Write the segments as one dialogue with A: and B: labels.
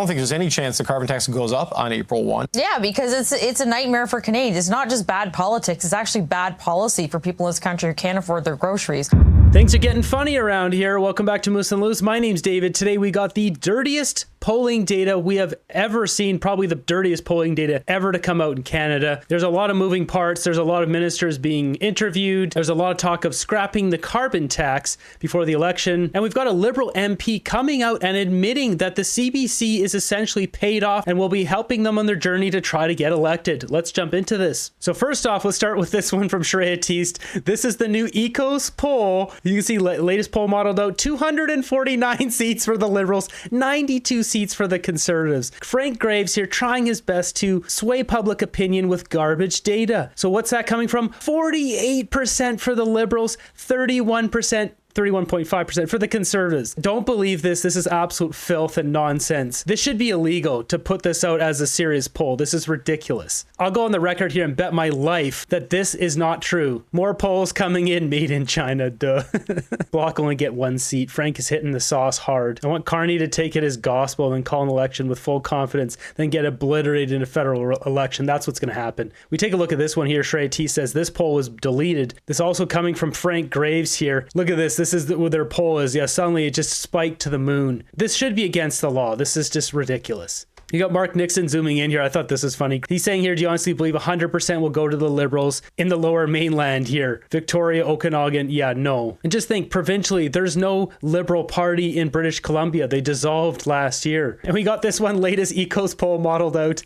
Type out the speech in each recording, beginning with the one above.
A: don't think there's any chance the carbon tax goes up on April 1.
B: Yeah, because it's a nightmare for Canadians. It's not just bad politics. It's actually bad policy for people in this country who can't afford their groceries.
C: Things are getting funny around here. Welcome back to Moose and Loose. My name's David. Today we got the dirtiest polling data we have ever seen, probably the dirtiest polling data ever to come out in Canada. There's a lot of moving parts. There's a lot of ministers being interviewed. There's a lot of talk of scrapping the carbon tax before the election. And we've got a Liberal MP coming out and admitting that the CBC is essentially paid off and will be helping them on their journey to try to get elected. Let's jump into this. So first off, let's start with this one from Shreya Teest. This is the new EKOS poll. You can see latest poll modeled out, 249 seats for the Liberals, 92 seats for the Conservatives. Frank Graves here trying his best to sway public opinion with garbage data. So what's that coming from? 48% for the Liberals, 31.5% for the Conservatives. Don't believe this. This is absolute filth and nonsense. This should be illegal to put this out as a serious poll. This is ridiculous. I'll go on the record here and bet my life that this is not true. More polls coming in, made in China, duh. Bloc only get 1 seat. Frank is hitting the sauce hard. I want Carney to take it as gospel and call an election with full confidence, then get obliterated in a federal election. That's what's going to happen. We take a look at this one here. Shreya T says this poll was deleted. This also coming from Frank Graves here. Look at this. This is what their poll is. Yeah, suddenly it just spiked to the moon. This should be against the law. This is just ridiculous. You got Mark Nixon zooming in here. I thought this was funny. He's saying here, do you honestly believe 100% will go to the Liberals in the lower mainland here? Victoria, Okanagan, yeah, no. And just think, provincially, there's no Liberal Party in British Columbia. They dissolved last year. And we got this one latest EKOS poll modeled out.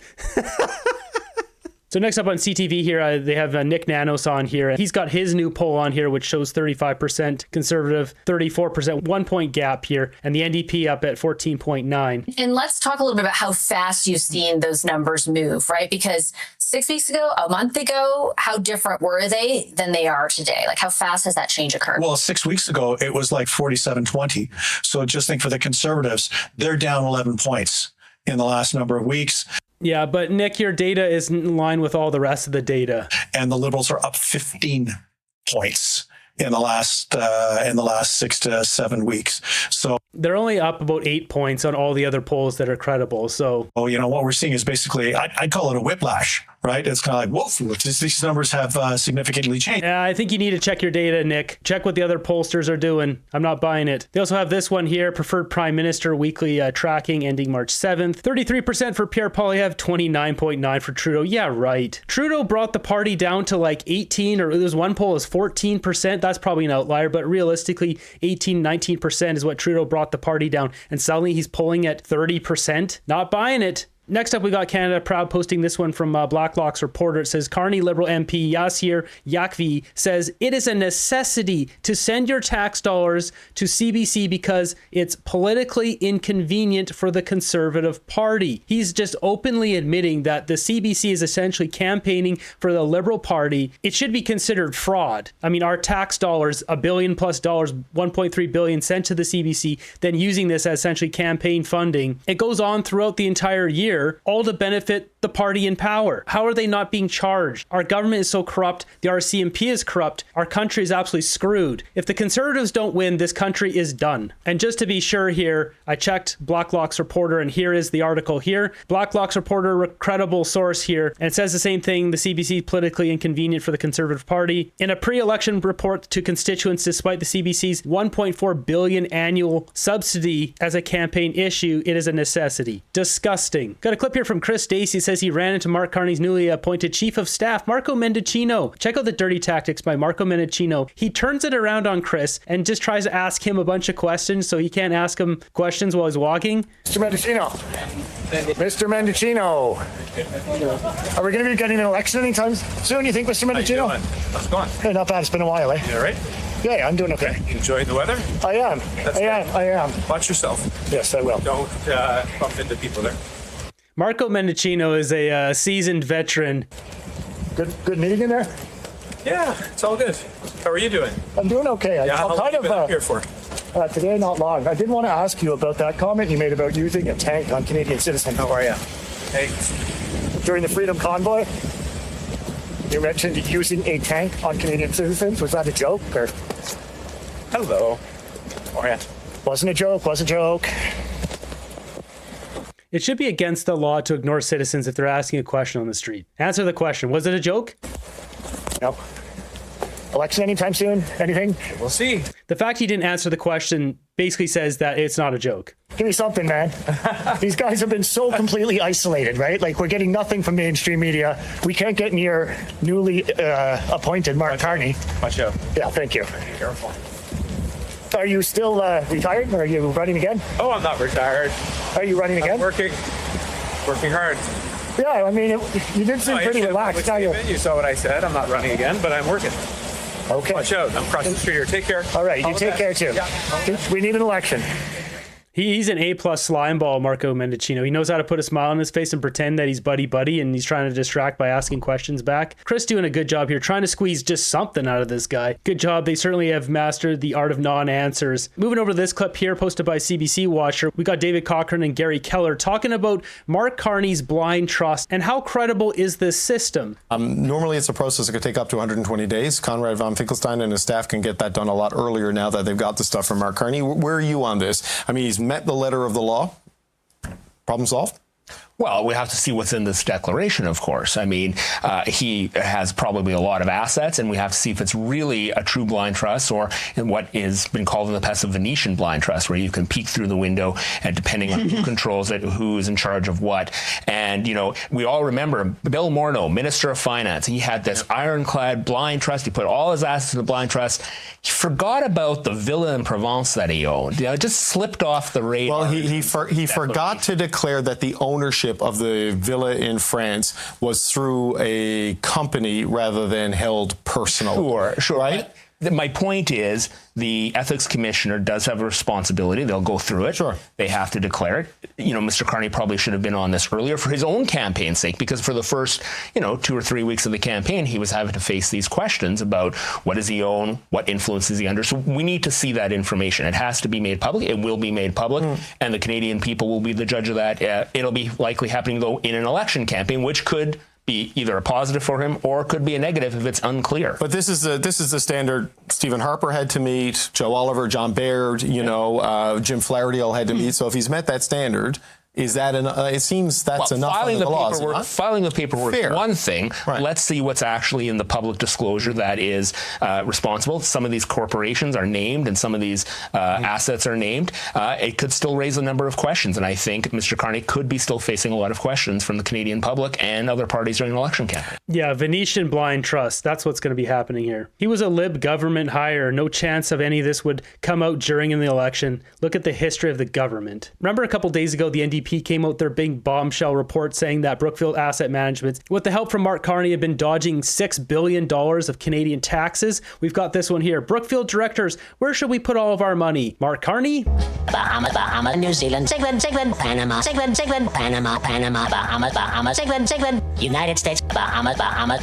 C: So next up on CTV here, they have Nick Nanos on here. He's got his new poll on here, which shows 35% Conservative, 34%, 1 point gap here, and the NDP up at 14.9.
D: And let's talk a little bit about how fast you've seen those numbers move, right? Because 6 weeks ago, a month ago, how different were they than they are today? Like, how fast has that change occurred?
E: Well, 6 weeks ago, it was like 47-20. So just think for the Conservatives, they're down 11 points in the last number of weeks.
C: Yeah, but Nick, your data is in line with all the rest of the data.
E: And the Liberals are up 15 points in the last 6 to 7 weeks. So
C: they're only up about 8 points on all the other polls that are credible. So,
E: you know, what we're seeing is basically, I'd call it a whiplash, right? It's kind of like, whoa, these numbers have significantly changed.
C: Yeah, I think you need to check your data, Nick. Check what the other pollsters are doing. I'm not buying it. They also have this one here, Preferred Prime Minister weekly tracking ending March 7th. 33% for Pierre Poilievre, 29.9% for Trudeau. Yeah, right. Trudeau brought the party down to like 18, or there's one poll is 14%. That's probably an outlier, but realistically, 18, 19% is what Trudeau brought the party down. And suddenly he's polling at 30%. Not buying it. Next up, we got Canada Proud posting this one from Blacklock's reporter. It says, Carney Liberal MP Yasir Yakvi says, it is a necessity to send your tax dollars to CBC because it's politically inconvenient for the Conservative Party. He's just openly admitting that the CBC is essentially campaigning for the Liberal Party. It should be considered fraud. I mean, our tax dollars, $1 billion plus, 1.3 billion sent to the CBC, then using this as essentially campaign funding. It goes on throughout the entire year, all to benefit the party in power. How are they not being charged? Our government is so corrupt. The RCMP is corrupt. Our country is absolutely screwed. If the Conservatives don't win, this country is done. And just to be sure here, I checked Blacklock's reporter, and here is the article here. Blacklock's reporter, credible source here, and it says the same thing. The CBC politically inconvenient for the Conservative Party. In a pre-election report to constituents, despite the CBC's $1.4 billion annual subsidy as a campaign issue, it is a necessity. Disgusting. Got a clip here from Chris Stacey. Says he ran into Mark Carney's newly appointed chief of staff, Marco Mendicino. Check out the dirty tactics by Marco Mendicino. He turns it around on Chris and just tries to ask him a bunch of questions so he can't ask him questions while he's walking.
F: Mr. Mendicino. Mr. Mendicino. Are we going to be getting an election anytime soon, you think, Mr. Mendicino?
G: How you doing? How's it going?
F: Hey, not bad. It's been a while, eh?
G: You all right?
F: Yeah, I'm doing okay.
G: You enjoying the weather?
F: I am. I am.
G: Watch yourself.
F: Yes, I will.
G: Don't bump into people there.
C: Marco Mendicino is a seasoned veteran.
F: Good meeting in there?
G: Yeah, it's all good. How are you doing?
F: I'm doing okay.
G: How long have you been up here for?
F: Today, not long. I did want to ask you about that comment you made about using a tank on Canadian citizens.
G: How are you? Hey.
F: During the Freedom Convoy, you mentioned using a tank on Canadian citizens. Was that a joke? Or?
G: Hello. How are you?
F: Wasn't a joke.
C: It should be against the law to ignore citizens if they're asking a question on the street. Answer the question. Was it a joke?
F: Nope. Election anytime soon? Anything?
G: We'll see.
C: The fact he didn't answer the question basically says that it's not a joke.
F: Give me something, man. These guys have been so completely isolated, right? Like, we're getting nothing from mainstream media. We can't get near newly appointed Mark Carney.
G: Watch out.
F: Yeah, thank you.
G: Careful.
F: Are you still retired, or are you running again?
G: Oh, I'm not retired.
F: Are you running again?
G: I'm working hard.
F: Yeah, I mean, you did seem pretty relaxed. Now
G: You saw what I said. I'm not running again, but I'm working.
F: Okay.
G: Watch out. I'm crossing the street here. Take care.
F: All right, you take care too.
G: Yeah.
F: We need an election.
C: He's an A-plus slime ball, Marco Mendicino. He knows how to put a smile on his face and pretend that he's buddy-buddy, and he's trying to distract by asking questions back. Chris doing a good job here, trying to squeeze just something out of this guy. Good job. They certainly have mastered the art of non-answers. Moving over to this clip here, posted by CBC Watcher, we got David Cochrane and Gary Keller talking about Mark Carney's blind trust and how credible is this system.
A: Normally, it's a process that could take up to 120 days. Conrad von Finkelstein and his staff can get that done a lot earlier now that they've got the stuff from Mark Carney. Where are you on this? I mean, he's met the letter of the law. Problem solved?
H: Well, we have to see what's in this declaration, of course. I mean, he has probably a lot of assets, and we have to see if it's really a true blind trust or in what has been called in the past a Venetian blind trust, where you can peek through the window and depending on who controls it, who is in charge of what. And, you know, we all remember Bill Morneau, Minister of Finance. He had this ironclad blind trust. He put all his assets in the blind trust. He forgot about the villa in Provence that he owned. You know, it just slipped off the radar.
A: Well, he forgot to declare that the ownership of the villa in France was through a company rather than held personally.
H: Sure.
A: Right?
H: My point is the ethics commissioner does have a responsibility. They'll go through it.
A: Sure.
H: They have to declare it. You know, Mr. Carney probably should have been on this earlier for his own campaign's sake, because for the first, 2 or 3 weeks of the campaign, he was having to face these questions about what does he own, what influence is he under. So we need to see that information. It has to be made public. It will be made public, and the Canadian people will be the judge of that. It'll be likely happening, though, in an election campaign, which could be either a positive for him or could be a negative if it's unclear.
A: But this is the standard Stephen Harper had to meet, Joe Oliver, John Baird, Jim Flaherty all had to meet. So if he's met that standard, is that it seems that's enough under the laws.
H: Filing the paperwork is one thing.
A: Right.
H: Let's see what's actually in the public disclosure that is responsible. Some of these corporations are named and some of these assets are named. It could still raise a number of questions, and I think Mr. Carney could be still facing a lot of questions from the Canadian public and other parties during an election campaign.
C: Yeah, Venetian blind trust. That's what's going to be happening here. He was a Lib government hire. No chance of any of this would come out during the election. Look at the history of the government. Remember a couple days ago, the NDP came out their big bombshell report saying that Brookfield Asset Management, with the help from Mark Carney, had been dodging $6 billion of Canadian taxes. We've got this one here. Brookfield directors, where should we put all of our money? Mark Carney?
I: Bahamas, New Zealand, Sigmund, Panama, Sigmund, Panama, Bahamas, Sigmund, United States, Bahamas, Cayman,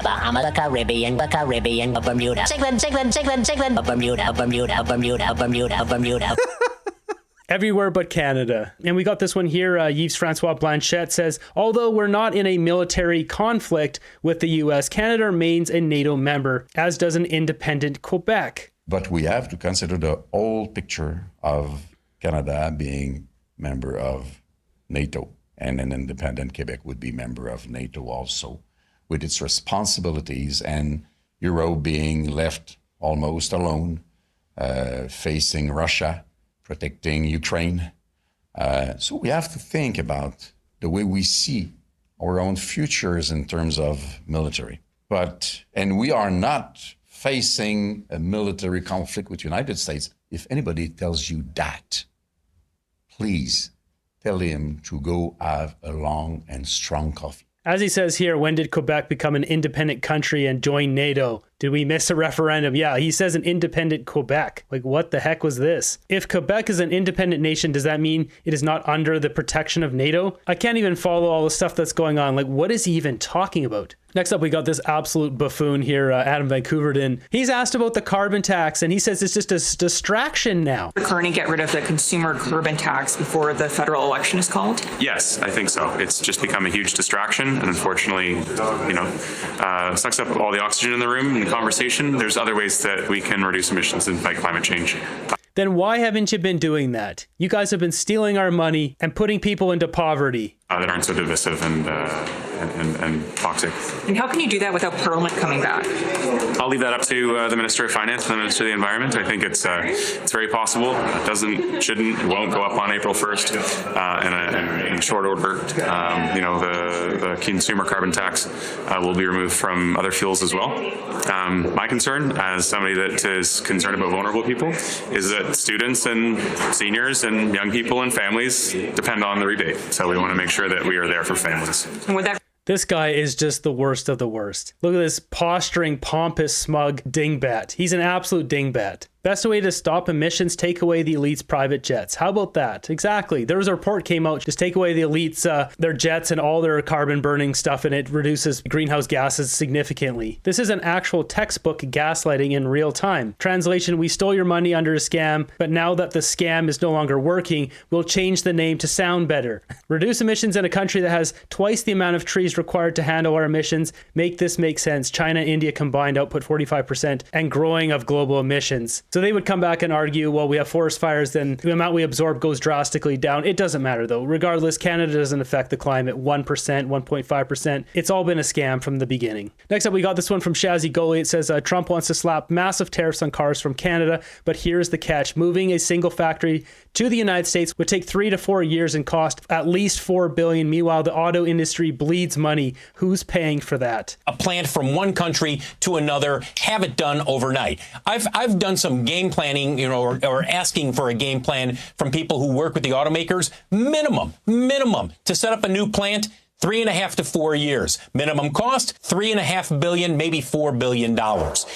I: Bahamas, Caribbean, Bermuda, Sigmund, Bermuda.
C: Everywhere but Canada. And we got this one here. Yves Francois Blanchette says, although we're not in a military conflict with the U.S., Canada remains a NATO member, as does an independent Quebec.
J: But we have to consider the whole picture of Canada being member of NATO, and an independent Quebec would be member of NATO also, with its responsibilities, and Europe being left almost alone, facing Russia, protecting Ukraine. So we have to think about the way we see our own futures in terms of military. And we are not facing a military conflict with the United States. If anybody tells you that, please tell him to go have a long and strong coffee.
C: As he says here, when did Quebec become an independent country and join NATO? Did we miss a referendum? Yeah, he says an independent Quebec. Like, what the heck was this? If Quebec is an independent nation, does that mean it is not under the protection of NATO? I can't even follow all the stuff that's going on. Like, what is he even talking about? Next up, we got this absolute buffoon here, Adam Van Couverden. He's asked about the carbon tax, and he says it's just a distraction now.
K: Carney get rid of the consumer carbon tax before the federal election is called?
L: Yes, I think so. It's just become a huge distraction, and unfortunately, sucks up all the oxygen in the room and the conversation. There's other ways that we can reduce emissions and fight climate change.
C: then why haven't you been doing that? You guys have been stealing our money and putting people into poverty.
L: That aren't so divisive and toxic.
K: And how can you do that without Parliament coming back?
L: I'll leave that up to the Minister of Finance and the Minister of the Environment. I think it's very possible. It shouldn't, won't go up on April 1st in short order. The consumer carbon tax will be removed from other fuels as well. My concern, as somebody that is concerned about vulnerable people, is that students and seniors and young people and families depend on the rebate. So we want to make sure that we are there for families.
K: And would that
C: This guy is just the worst of the worst. Look at this posturing, pompous, smug dingbat. He's an absolute dingbat. Best way to stop emissions, take away the elite's private jets. How about that? Exactly. There was a report came out, just take away the elites, their jets and all their carbon burning stuff, and it reduces greenhouse gases significantly. This is an actual textbook gaslighting in real time. Translation, we stole your money under a scam, but now that the scam is no longer working, we'll change the name to sound better. Reduce emissions in a country that has twice the amount of trees required to handle our emissions. Make this make sense. China and India combined output 45% and growing of global emissions. So they would come back and argue, well, we have forest fires, then the amount we absorb goes drastically down. It doesn't matter though. Regardless, Canada doesn't affect the climate 1%, 1.5%. It's all been a scam from the beginning. Next up, we got this one from Shazzy Goli. It says, Trump wants to slap massive tariffs on cars from Canada, but here's the catch. Moving a single factory to the United States would take 3 to 4 years and cost at least $4 billion. Meanwhile, the auto industry bleeds money. Who's paying for that?
M: A plant from one country to another, have it done overnight. I've done some game planning, or asking for a game plan from people who work with the automakers. Minimum to set up a new plant, 3.5 to 4 years. Minimum cost, $3.5 billion, maybe $4 billion.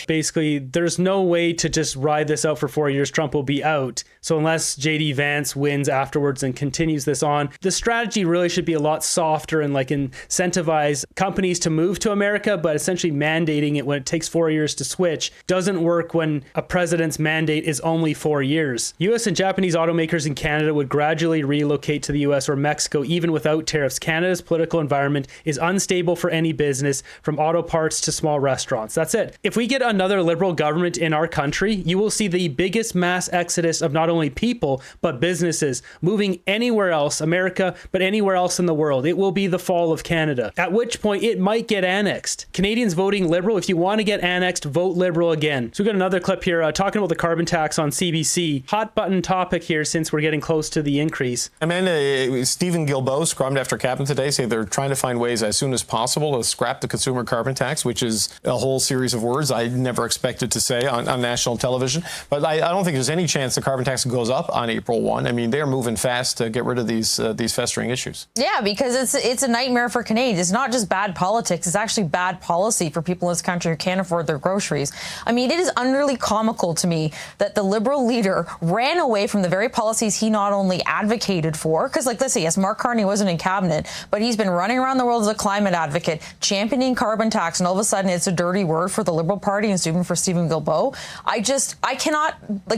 C: Basically, there's no way to just ride this out for 4 years. Trump will be out. So unless JD Vance wins afterwards and continues this on, the strategy really should be a lot softer and incentivize companies to move to America, but essentially mandating it when it takes 4 years to switch doesn't work when a president's mandate is only 4 years. US and Japanese automakers in Canada would gradually relocate to the US or Mexico even without tariffs. Canada's political environment is unstable for any business, from auto parts to small restaurants. That's it. If we get another liberal government in our country, you will see the biggest mass exodus of not only people, but businesses moving anywhere else, America, but anywhere else in the world. It will be the fall of Canada, at which point it might get annexed. Canadians voting liberal, if you want to get annexed, vote liberal again. So we got another clip here talking about the carbon tax on CBC. Hot button topic here since we're getting close to the increase.
A: Amanda, Stephen Guilbeault scrummed after Cabinet today, say they're trying to find ways as soon as possible to scrap the consumer carbon tax, which is a whole series of words I never expected to say on national television. But I don't think there's any chance the carbon tax goes up on April 1. I mean, they're moving fast to get rid of these festering issues.
B: Yeah, because it's a nightmare for Canadians. It's not just bad politics. It's actually bad policy for people in this country who can't afford their groceries. I mean, it is utterly comical to me that the Liberal leader ran away from the very policies he not only advocated for, because let's say, yes, Mark Carney wasn't in cabinet, but he's been running around the world as a climate advocate, championing carbon tax, and all of a sudden it's a dirty word for the Liberal Party and even for Stephen Guilbeault. I cannot,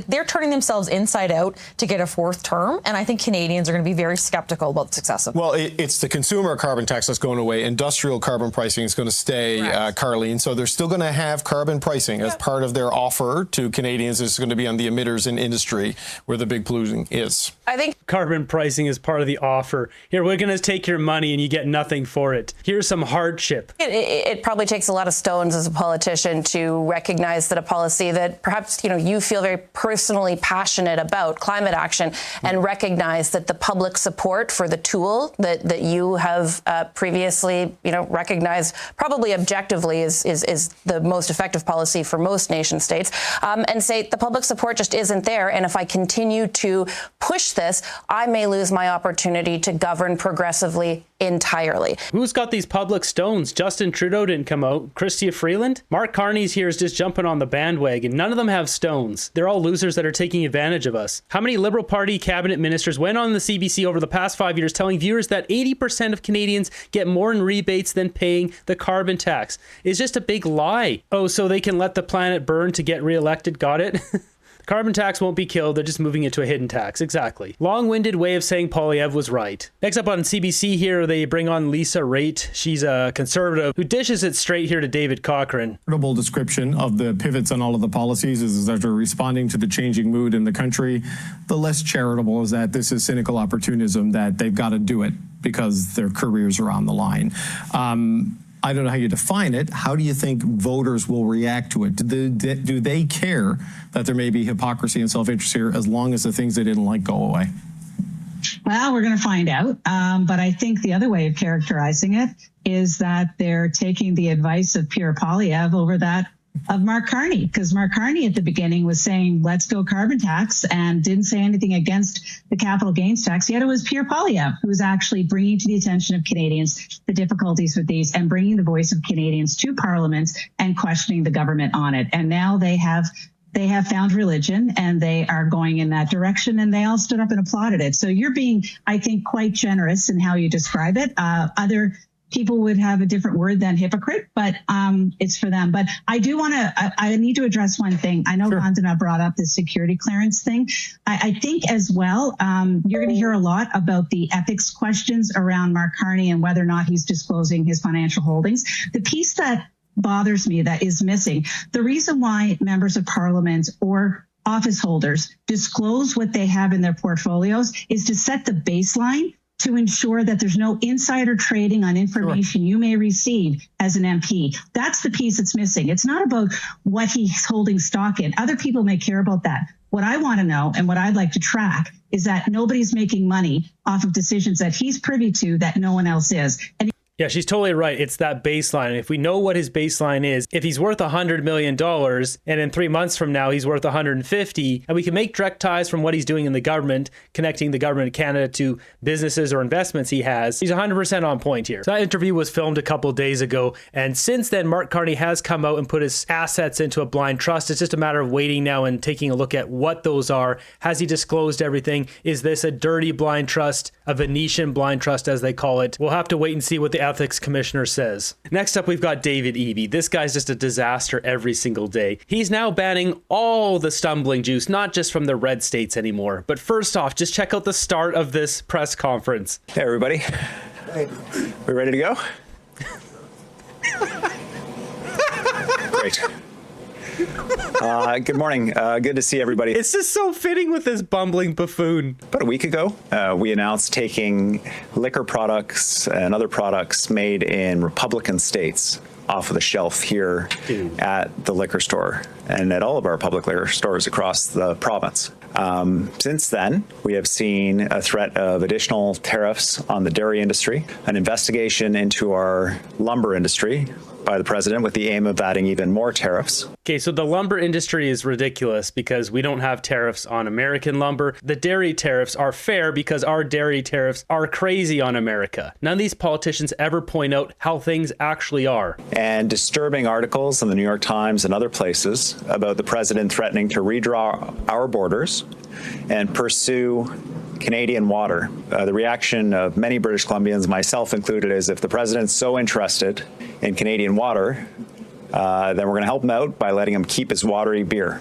B: they're turning themselves inside out to get a fourth term, and I think Canadians are going to be very skeptical about the success of it.
A: Well, it's the consumer carbon tax that's going away. Industrial carbon pricing is going to stay, Carlene. So they're still going to have carbon pricing as part of their offer to Canadians. It's going to be on the emitters in industry where the big polluting is.
B: I think
C: carbon pricing is part of the offer. Here, we're going to take your money and you get nothing for it. Here's some hardship.
N: It probably takes a lot of stones as a politician to recognize that a policy that perhaps you feel very personally passionate about, climate action, and recognize that the public support for the tool that you have previously recognized probably objectively is the most effective policy for most nation states, and say the public support just isn't there, and if I continue to push this, I may lose my opportunity to govern progressively entirely.
C: Who's got these public stones? Justin Trudeau didn't come out. Chrystia Freeland? Mark Carney's here is just jumping on the bandwagon. None of them have stones. They're all losers that are taking advantage of us. How many Liberal Party cabinet ministers went on the CBC over the past 5 years telling viewers that 80% of Canadians get more in rebates than paying the carbon tax? It's just a big lie. Oh, so they can let the planet burn to get reelected? Got it? The carbon tax won't be killed. They're just moving it to a hidden tax. Exactly. Long-winded way of saying Poilievre was right. Next up on CBC here, they bring on Lisa Raitt. She's a conservative who dishes it straight here to David Cochrane.
A: Charitable description of the pivots on all of the policies is that they're responding to the changing mood in the country. The less charitable is that this is cynical opportunism, that they've got to do it because their careers are on the line. I don't know how you define it. How do you think voters will react to it? Do they care that there may be hypocrisy and self-interest here as long as the things they didn't like go away?
O: Well, we're going to find out. But I think the other way of characterizing it is that they're taking the advice of Pierre Poilievre over that of Mark Carney, because Mark Carney at the beginning was saying, let's go carbon tax, and didn't say anything against the capital gains tax. Yet it was Pierre Poilievre who was actually bringing to the attention of Canadians the difficulties with these and bringing the voice of Canadians to Parliament and questioning the government on it. And now they have found religion and they are going in that direction, and they all stood up and applauded it. So you're being, I think, quite generous in how you describe it. Other people would have a different word than hypocrite, but it's for them. But I do want to, I need to address one thing. I know Vandana brought up the security clearance thing. I think as well, you're going to hear a lot about the ethics questions around Mark Carney and whether or not he's disclosing his financial holdings. The piece that bothers me that is missing, the reason why members of parliament or office holders disclose what they have in their portfolios is to set the baseline to ensure that there's no insider trading on information you may receive as an MP. That's the piece that's missing. It's not about what he's holding stock in. Other people may care about that. What I want to know and what I'd like to track is that nobody's making money off of decisions that he's privy to that no one else is. And
C: yeah, she's totally right. It's that baseline. If we know what his baseline is, if he's worth $100 million and in 3 months from now he's worth 150, and we can make direct ties from what he's doing in the government, connecting the government of Canada to businesses or investments he has, he's 100% on point here. So that interview was filmed a couple days ago, and since then Mark Carney has come out and put his assets into a blind trust. It's just a matter of waiting now and taking a look at what those are. Has he disclosed everything? Is this a dirty blind trust, a Venetian blind trust as they call it? We'll have to wait and see what the ethics commissioner says. Next up, we've got David Eby. This guy's just a disaster every single day. He's now banning all the stumbling juice, not just from the red states anymore. But first off, just check out the start of this press conference.
P: Hey, everybody. We ready to go? Great. Good morning. Good to see everybody.
C: It's just so fitting with this bumbling buffoon.
P: About a week ago, we announced taking liquor products and other products made in Republican states off of the shelf here at the liquor store and at all of our public liquor stores across the province. Since then, we have seen a threat of additional tariffs on the dairy industry, an investigation into our lumber industry by the president with the aim of adding even more tariffs.
C: Okay, so the lumber industry is ridiculous because we don't have tariffs on American lumber. The dairy tariffs are fair because our dairy tariffs are crazy on America. None of these politicians ever point out how things actually are.
P: And disturbing articles in the New York Times and other places about the president threatening to redraw our borders and pursue Canadian water. The reaction of many British Columbians, myself included, is if the president's so interested in Canadian water, then we're going to help him out by letting him keep his watery beer.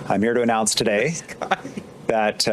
P: I'm here to announce today that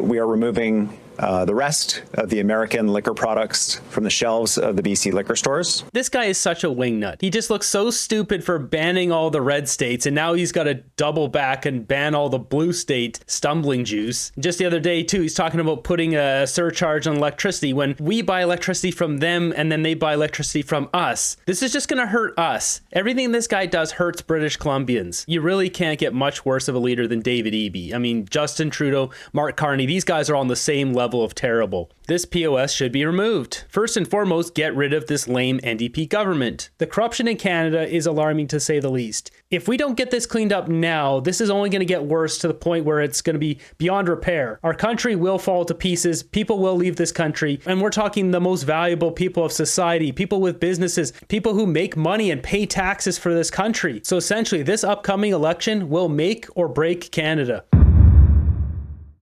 P: we are removing the rest of the American liquor products from the shelves of the BC liquor stores.
C: This guy is such a wingnut. He just looks so stupid for banning all the red states, and now he's got to double back and ban all the blue state stumbling juice. Just the other day, too, he's talking about putting a surcharge on electricity when we buy electricity from them and then they buy electricity from us. This is just going to hurt us. Everything this guy does hurts British Columbians. You really can't get much worse of a leader than David Eby. I mean, Justin Trudeau, Mark Carney, these guys are on the same level of terrible. This POS should be removed. First and foremost, get rid of this lame NDP government. The corruption in Canada is alarming to say the least. If we don't get this cleaned up now, this is only going to get worse to the point where it's going to be beyond repair. Our country will fall to pieces. People will leave this country. And we're talking the most valuable people of society, people with businesses, people who make money and pay taxes for this country. So essentially, this upcoming election will make or break Canada.